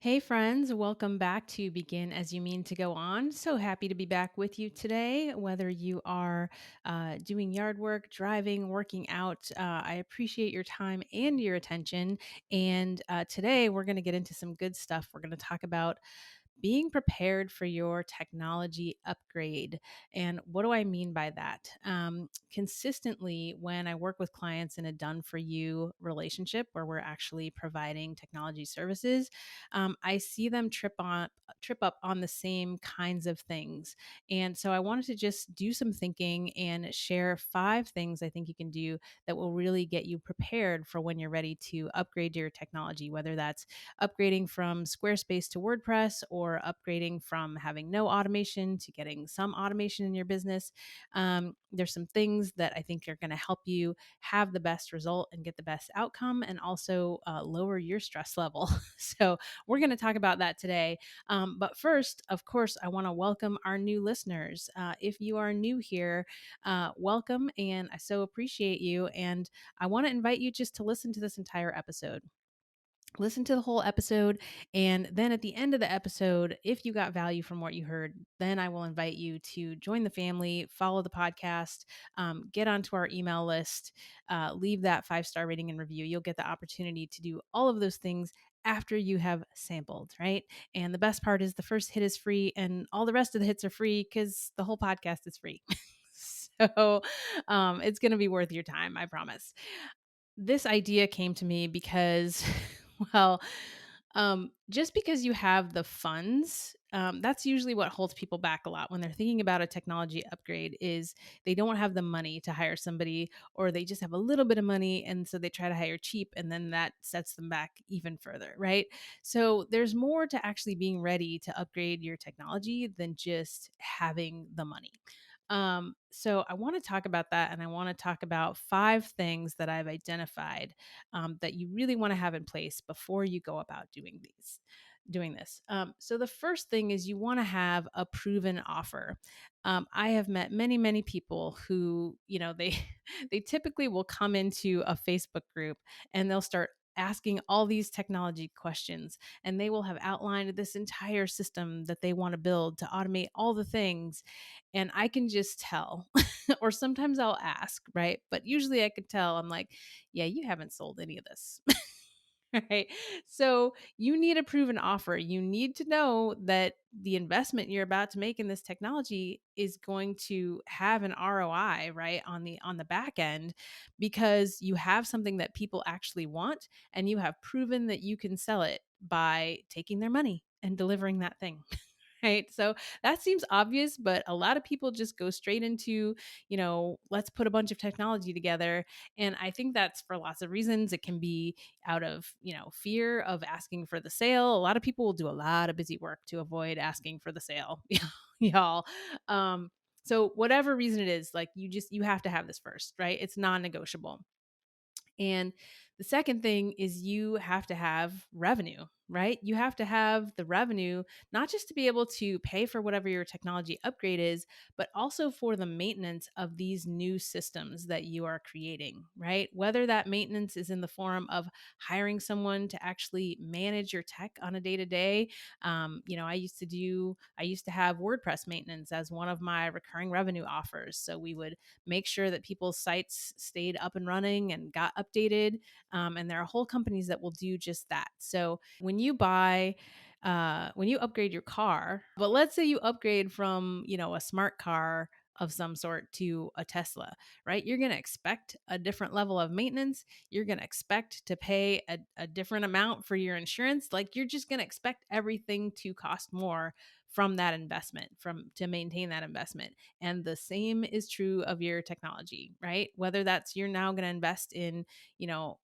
Hey, friends, welcome back to Begin As You Mean to Go On. So happy to be back with you today. Whether you are doing yard work, driving, working out, I appreciate your time and your attention. And today we're going to get into some good stuff. We're going to talk about being prepared for your technology upgrade. And what do I mean by that? Consistently, when I work with clients in a done for you relationship where we're actually providing technology services, I see them trip up on the same kinds of things. And so I wanted to just do some thinking and share 5 things I think you can do that will really get you prepared for when you're ready to upgrade your technology, whether that's upgrading from Squarespace to WordPress or upgrading from having no automation to getting some automation in your business. There's some things that I think are going to help you have the best result and get the best outcome and also lower your stress level. So, we're going to talk about that today. But first, of course, I want to welcome our new listeners. If you are new here, welcome, and I so appreciate you. And I want to invite you just to listen to this entire episode. Listen to the whole episode. And then at the end of the episode, if you got value from what you heard, then I will invite you to join the family, follow the podcast, get onto our email list, leave that 5-star rating and review. You'll get the opportunity to do all of those things after you have sampled, right? And the best part is the first hit is free, and all the rest of the hits are free because the whole podcast is free. So it's going to be worth your time, I promise. This idea came to me because, well, just because you have the funds, that's usually what holds people back a lot when they're thinking about a technology upgrade is they don't have the money to hire somebody, or they just have a little bit of money and so they try to hire cheap, and then that sets them back even further, right? So there's more to actually being ready to upgrade your technology than just having the money. So I want to talk about that, and I want to talk about 5 things that I've identified that you really want to have in place before you go about doing this. So the first thing is you want to have a proven offer. I have met many people who, they they typically will come into a Facebook group and they'll start asking all these technology questions, and they will have outlined this entire system that they want to build to automate all the things, and I can just tell. Or sometimes I'll ask, right? But usually I could tell. I'm like, yeah, you haven't sold any of this. Right. So you need a proven offer. You need to know that the investment you're about to make in this technology is going to have an ROI, right, on the back end, because you have something that people actually want, and you have proven that you can sell it by taking their money and delivering that thing. Right. So that seems obvious, but a lot of people just go straight into, let's put a bunch of technology together. And I think that's for lots of reasons. It can be out of, fear of asking for the sale. A lot of people will do a lot of busy work to avoid asking for the sale, y'all. Um, so whatever reason it is, like you have to have this first, right? It's non-negotiable. And the second thing is you have to have revenue, right? You have to have the revenue, not just to be able to pay for whatever your technology upgrade is, but also for the maintenance of these new systems that you are creating, right? Whether that maintenance is in the form of hiring someone to actually manage your tech on a day to day. I used to have WordPress maintenance as one of my recurring revenue offers. So we would make sure that people's sites stayed up and running and got updated. And there are whole companies that will do just that. So when you upgrade your car, but let's say you upgrade from, a smart car of some sort to a Tesla, right? You're going to expect a different level of maintenance. You're going to expect to pay a different amount for your insurance. Like you're just going to expect everything to cost more from that investment, from to maintain that investment. And the same is true of your technology, right? Whether that's you're now going to invest in,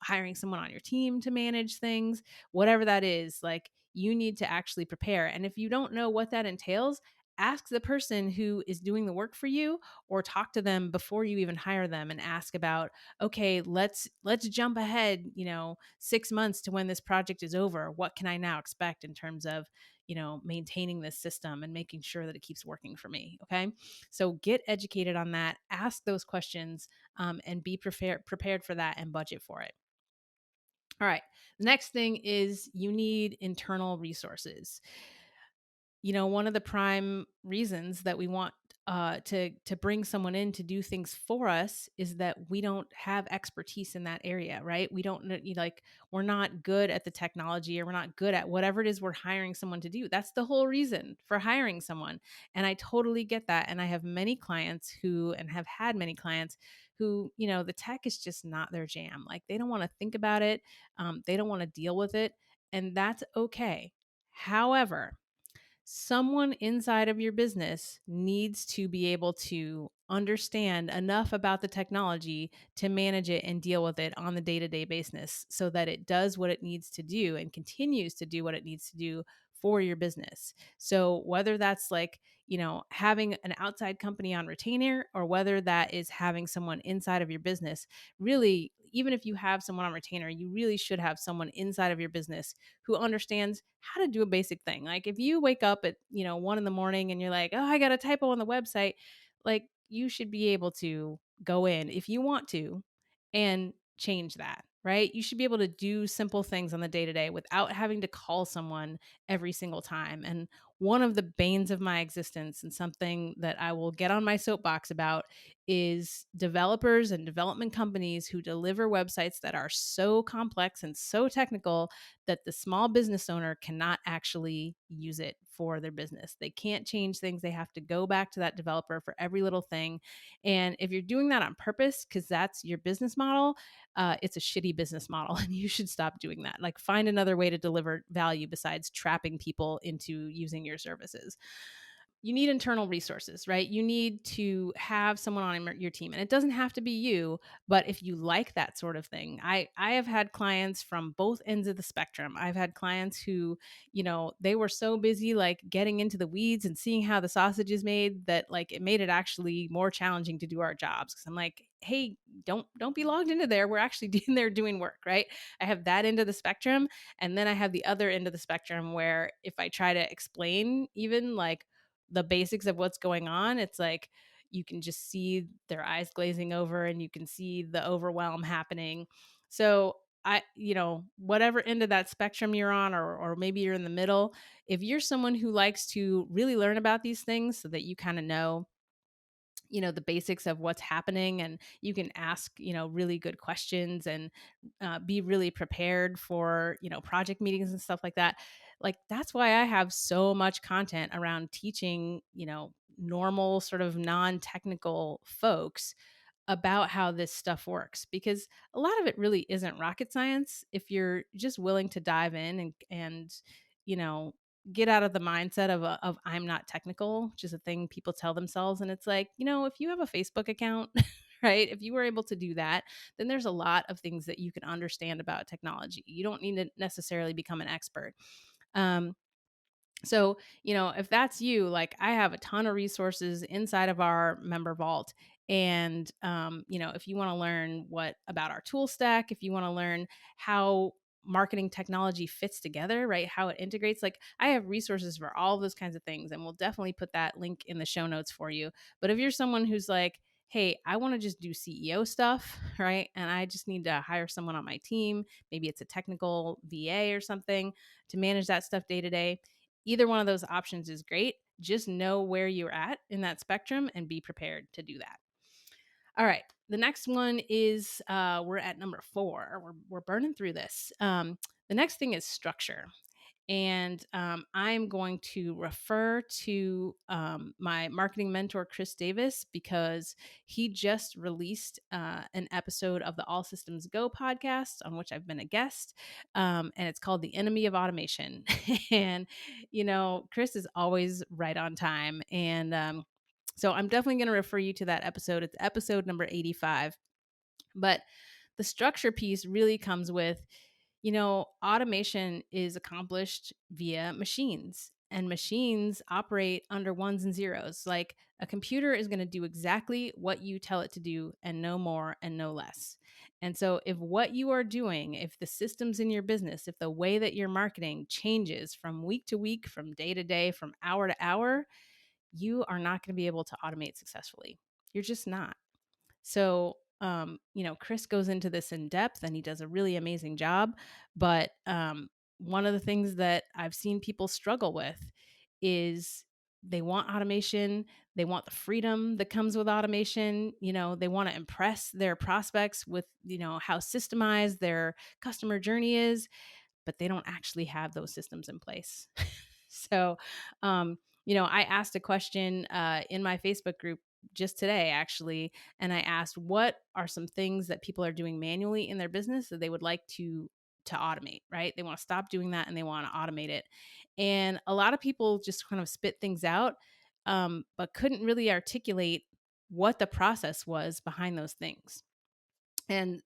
hiring someone on your team to manage things, whatever that is, like you need to actually prepare. And if you don't know what that entails, ask the person who is doing the work for you, or talk to them before you even hire them and ask about, okay, let's jump ahead, 6 months to when this project is over. What can I now expect in terms of, maintaining this system and making sure that it keeps working for me? Okay. So get educated on that, ask those questions, and be prepared for that and budget for it. All right. The next thing is you need internal resources. One of the prime reasons that we want to bring someone in to do things for us is that we don't have expertise in that area, right? We don't like we're not good at the technology, or we're not good at whatever it is we're hiring someone to do. That's the whole reason for hiring someone, and I totally get that. And I have many clients who, and have had many clients who, the tech is just not their jam. Like they don't want to think about it, they don't want to deal with it, and that's okay. However, someone inside of your business needs to be able to understand enough about the technology to manage it and deal with it on the day-to-day basis so that it does what it needs to do and continues to do what it needs to do for your business. So whether that's like, having an outside company on retainer, or whether that is having someone inside of your business, really, even if you have someone on retainer, you really should have someone inside of your business who understands how to do a basic thing. Like if you wake up at, 1 in the morning and you're like, oh, I got a typo on the website, like you should be able to go in if you want to and change that, right? You should be able to do simple things on the day to day without having to call someone every single time. And one of the banes of my existence, and something that I will get on my soapbox about, is developers and development companies who deliver websites that are so complex and so technical that the small business owner cannot actually use it for their business. They can't change things. They have to go back to that developer for every little thing. And if you're doing that on purpose, because that's your business model, it's a shitty business model and you should stop doing that. Like find another way to deliver value besides trapping people into using your services. You need internal resources, right? You need to have someone on your team, and it doesn't have to be you, but if you like that sort of thing, I have had clients from both ends of the spectrum. I've had clients who, they were so busy like getting into the weeds and seeing how the sausage is made that like it made it actually more challenging to do our jobs, because I'm like, hey, don't be logged into there. We're actually in there doing work, right? I have that end of the spectrum, and then I have the other end of the spectrum where if I try to explain even like the basics of what's going on, it's like you can just see their eyes glazing over and you can see the overwhelm happening. So whatever end of that spectrum you're on, or maybe you're in the middle, if you're someone who likes to really learn about these things so that you kind of know, the basics of what's happening, and you can ask, really good questions, and be really prepared for, project meetings and stuff like that. Like that's why I have so much content around teaching, normal sort of non-technical folks about how this stuff works, because a lot of it really isn't rocket science if you're just willing to dive in and you know get out of the mindset of I'm not technical, which is a thing people tell themselves. And it's like, if you have a Facebook account, right, if you were able to do that, then there's a lot of things that you can understand about technology. You don't need to necessarily become an expert. So, if that's you, like I have a ton of resources inside of our member vault. And, if you want to learn what about our tool stack, if you want to learn how marketing technology fits together, right? How it integrates, like I have resources for all those kinds of things. And we'll definitely put that link in the show notes for you. But if you're someone who's like, hey, I want to just do CEO stuff, right? And I just need to hire someone on my team. Maybe it's a technical VA or something to manage that stuff day to day. Either one of those options is great. Just know where you're at in that spectrum and be prepared to do that. All right. The next one is we're at number 4. We're burning through this. The next thing is structure. And I'm going to refer to my marketing mentor, Chris Davis, because he just released an episode of the All Systems Go podcast on which I've been a guest. And it's called The Enemy of Automation. And, Chris is always right on time. And so I'm definitely going to refer you to that episode. It's episode number 85. But the structure piece really comes with, automation is accomplished via machines, and machines operate under ones and zeros. Like a computer is going to do exactly what you tell it to do and no more and no less. And so if what you are doing, if the systems in your business, if the way that you're marketing changes from week to week, from day to day, from hour to hour, you are not going to be able to automate successfully. You're just not. So Chris goes into this in depth and he does a really amazing job. But one of the things that I've seen people struggle with is they want automation. They want the freedom that comes with automation. They want to impress their prospects with, how systemized their customer journey is, but they don't actually have those systems in place. So, I asked a question in my Facebook group just today, actually, and I asked, what are some things that people are doing manually in their business that they would like to automate, right? They want to stop doing that and they want to automate it. And a lot of people just kind of spit things out, but couldn't really articulate what the process was behind those things. And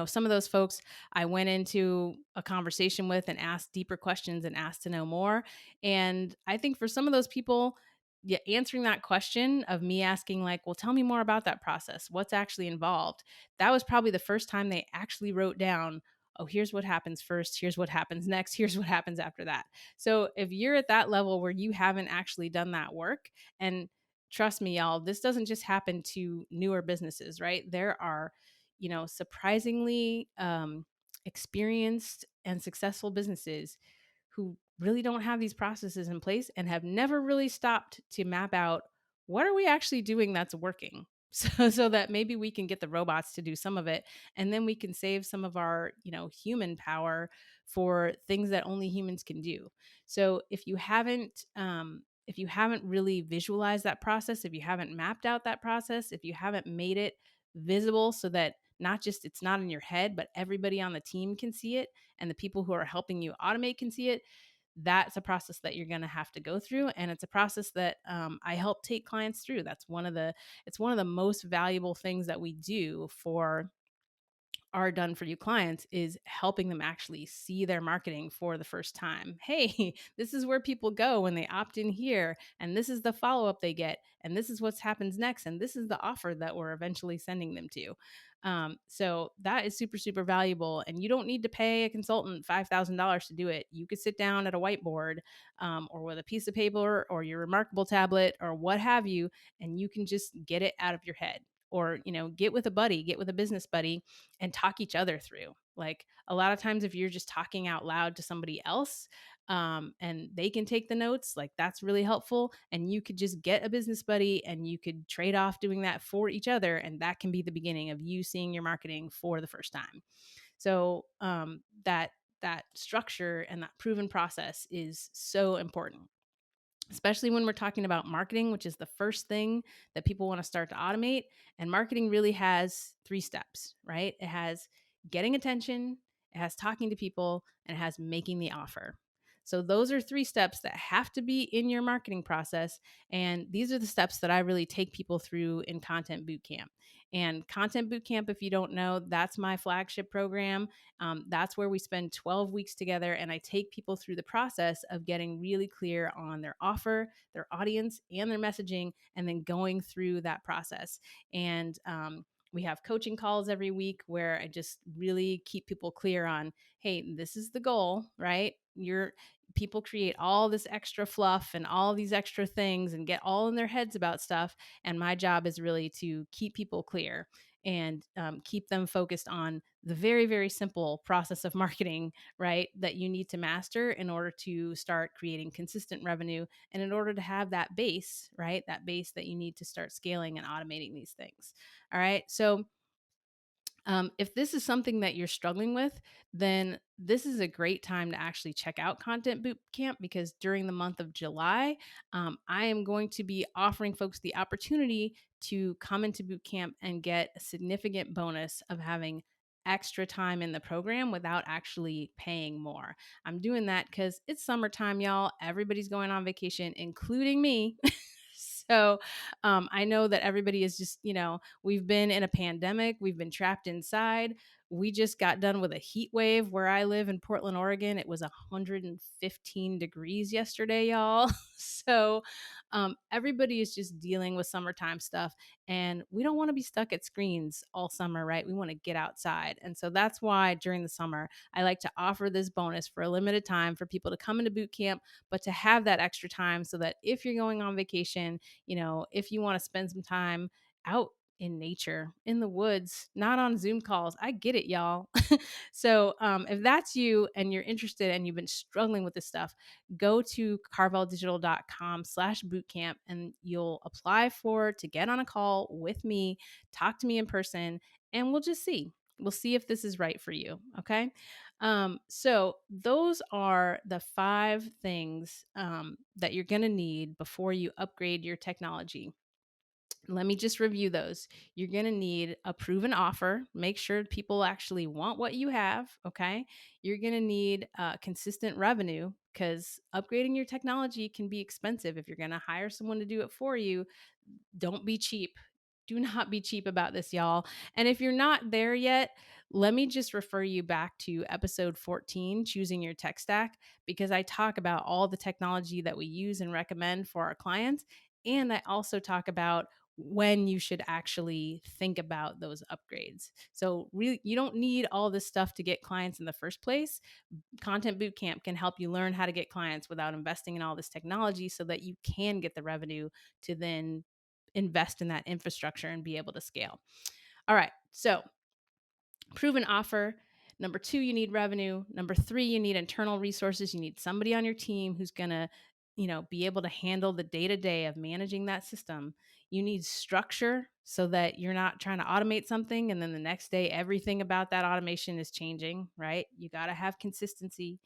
some of those folks I went into a conversation with and asked deeper questions and asked to know more. And I think for some of those people, yeah, answering that question of me asking, like, well, tell me more about that process, what's actually involved, that was probably the first time they actually wrote down, oh, here's what happens first, here's what happens next, here's what happens after that. So if you're at that level where you haven't actually done that work, and trust me, y'all, this doesn't just happen to newer businesses, right? There are surprisingly experienced and successful businesses who really don't have these processes in place and have never really stopped to map out, what are we actually doing that's working, so that maybe we can get the robots to do some of it, and then we can save some of our human power for things that only humans can do. So if you haven't really visualized that process, if you haven't mapped out that process, if you haven't made it visible so that not just it's not in your head, but everybody on the team can see it and the people who are helping you automate can see it, that's a process that you're going to have to go through. And it's a process that I help take clients through. It's one of the most valuable things that we do for our done for you clients, is helping them actually see their marketing for the first time. Hey, this is where people go when they opt in here, and this is the follow up they get, and this is what happens next, and this is the offer that we're eventually sending them to. So that is super, super valuable. And you don't need to pay a consultant $5,000 to do it. You could sit down at a whiteboard, or with a piece of paper or your Remarkable tablet or what have you, and you can just get it out of your head. Or get with a buddy, get with a business buddy, and talk each other through. Like, a lot of times, if you're just talking out loud to somebody else, and they can take the notes, like, that's really helpful. And you could just get a business buddy and you could trade off doing that for each other. And that can be the beginning of you seeing your marketing for the first time. So that structure and that proven process is so important, especially when we're talking about marketing, which is the first thing that people want to start to automate. And marketing really has 3 steps, right? It has getting attention, it has talking to people, and it has making the offer. So those are 3 steps that have to be in your marketing process. And these are the steps that I really take people through in Content Bootcamp. And Content Bootcamp, if you don't know, that's my flagship program. That's where we spend 12 weeks together, and I take people through the process of getting really clear on their offer, their audience, and their messaging, and then going through that process. And we have coaching calls every week where I just really keep people clear on, hey, this is the goal, right? People create all this extra fluff and all these extra things and get all in their heads about stuff. And my job is really to keep people clear and keep them focused on the very, very simple process of marketing, right? That you need to master in order to start creating consistent revenue, and in order to have that base, right? That base that you need to start scaling and automating these things. All right. So if this is something that you're struggling with, then this is a great time to actually check out Content Bootcamp, because during the month of July, I am going to be offering folks the opportunity to come into bootcamp and get a significant bonus of having extra time in the program without actually paying more. I'm doing that because it's summertime, y'all. Everybody's going on vacation, including me. So I know that everybody is just, we've been in a pandemic, we've been trapped inside. We just got done with a heat wave where I live in Portland, Oregon. It was 115 degrees yesterday, y'all. So everybody is just dealing with summertime stuff. And we don't want to be stuck at screens all summer, right? We want to get outside. And so that's why during the summer, I like to offer this bonus for a limited time for people to come into boot camp, but to have that extra time so that if you're going on vacation, if you want to spend some time out in nature, in the woods, not on Zoom calls. I get it, y'all. So if that's you and you're interested and you've been struggling with this stuff, go to carveldigital.com/bootcamp and you'll apply to get on a call with me, talk to me in person, and we'll just see. We'll see if this is right for you. Okay. So those are the 5 things that you're going to need before you upgrade your technology. Let me just review those. You're going to need a proven offer. Make sure people actually want what you have. Okay. You're going to need consistent revenue because upgrading your technology can be expensive. If you're going to hire someone to do it for you, don't be cheap. Do not be cheap about this, y'all. And if you're not there yet, let me just refer you back to episode 14, Choosing Your Tech Stack, because I talk about all the technology that we use and recommend for our clients. And I also talk about when you should actually think about those upgrades. So, really, you don't need all this stuff to get clients in the first place. Content Bootcamp can help you learn how to get clients without investing in all this technology so that you can get the revenue to then invest in that infrastructure and be able to scale. All right. So, proven offer. Number 2, you need revenue. Number 3, you need internal resources. You need somebody on your team who's going to, be able to handle the day-to-day of managing that system. You need structure so that you're not trying to automate something and then the next day everything about that automation is changing, right? You got to have consistency.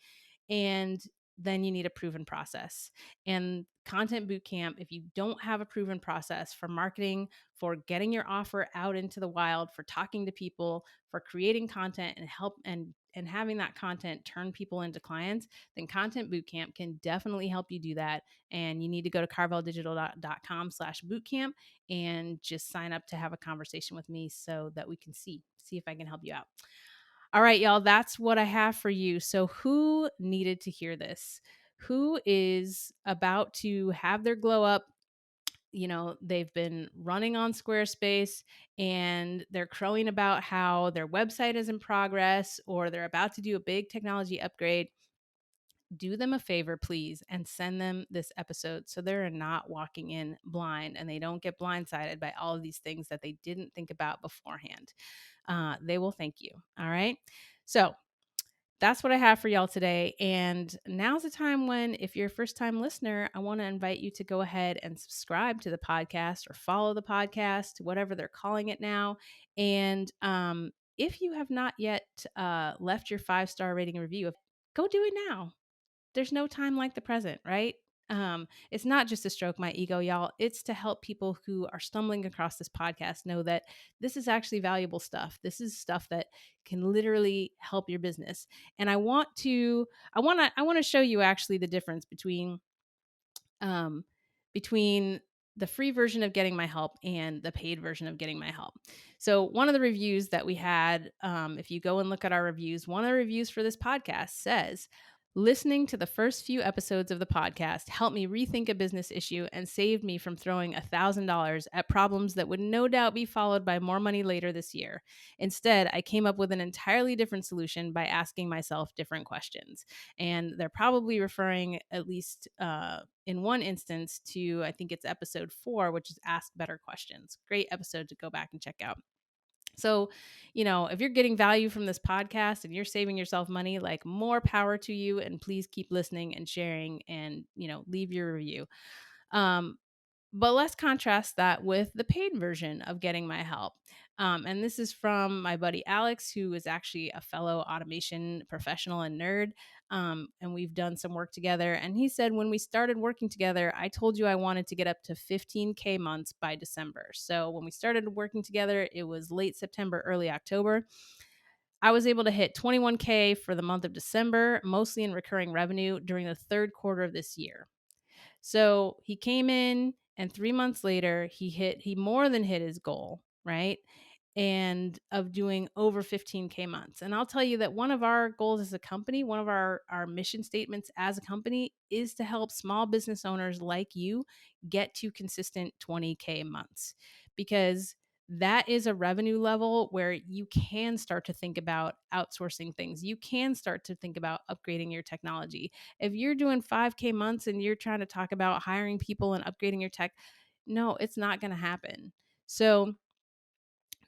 And then you need a proven process. And Content Bootcamp, if you don't have a proven process for marketing, for getting your offer out into the wild, for talking to people, for creating content and having that content turn people into clients, then Content Bootcamp can definitely help you do that. And you need to go to carveldigital.com/bootcamp and just sign up to have a conversation with me so that we can see if I can help you out. All right, y'all, that's what I have for you. So, who needed to hear this? Who is about to have their glow up? They've been running on Squarespace and they're crowing about how their website is in progress or they're about to do a big technology upgrade. Do them a favor, please, and send them this episode so they're not walking in blind and they don't get blindsided by all of these things that they didn't think about beforehand. They will thank you. All right. So, that's what I have for y'all today. And now's the time when, if you're a first time listener, I want to invite you to go ahead and subscribe to the podcast or follow the podcast, whatever they're calling it now. And if you have not yet left your 5-star rating and review, go do it now. There's no time like the present, right? It's not just to stroke my ego, y'all. It's to help people who are stumbling across this podcast know that this is actually valuable stuff. This is stuff that can literally help your business. And I want to show you actually the difference um, between the free version of Getting My Help and the paid version of Getting My Help. So one of the reviews that we had, if you go and look at our reviews, one of the reviews for this podcast says, listening to the first few episodes of the podcast helped me rethink a business issue and saved me from throwing $1,000 at problems that would no doubt be followed by more money later this year. Instead, I came up with an entirely different solution by asking myself different questions. And they're probably referring, at least in one instance, to, I think it's episode 4, which is Ask Better Questions. Great episode to go back and check out. So, if you're getting value from this podcast and you're saving yourself money, like, more power to you. And please keep listening and sharing and, leave your review. But let's contrast that with the paid version of Getting My Help. And this is from my buddy Alex, who is actually a fellow automation professional and nerd. And we've done some work together. And he said, when we started working together, I told you I wanted to get up to 15K months by December. So when we started working together, it was late September, early October. I was able to hit 21K for the month of December, mostly in recurring revenue during the third quarter of this year. So he came in and 3 months later, he more than hit his goal, right? And of doing over 15K months. And I'll tell you that one of our goals as a company, one of our mission statements as a company is to help small business owners like you get to consistent 20K months, because that is a revenue level where you can start to think about outsourcing things. You can start to think about upgrading your technology. If you're doing 5K months and you're trying to talk about hiring people and upgrading your tech, no, it's not going to happen. So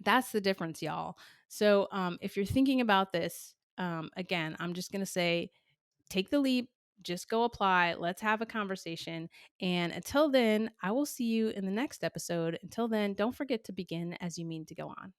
That's the difference, y'all. So, if you're thinking about this, again, I'm just going to say take the leap, just go apply. Let's have a conversation. And until then, I will see you in the next episode. Until then, don't forget to begin as you mean to go on.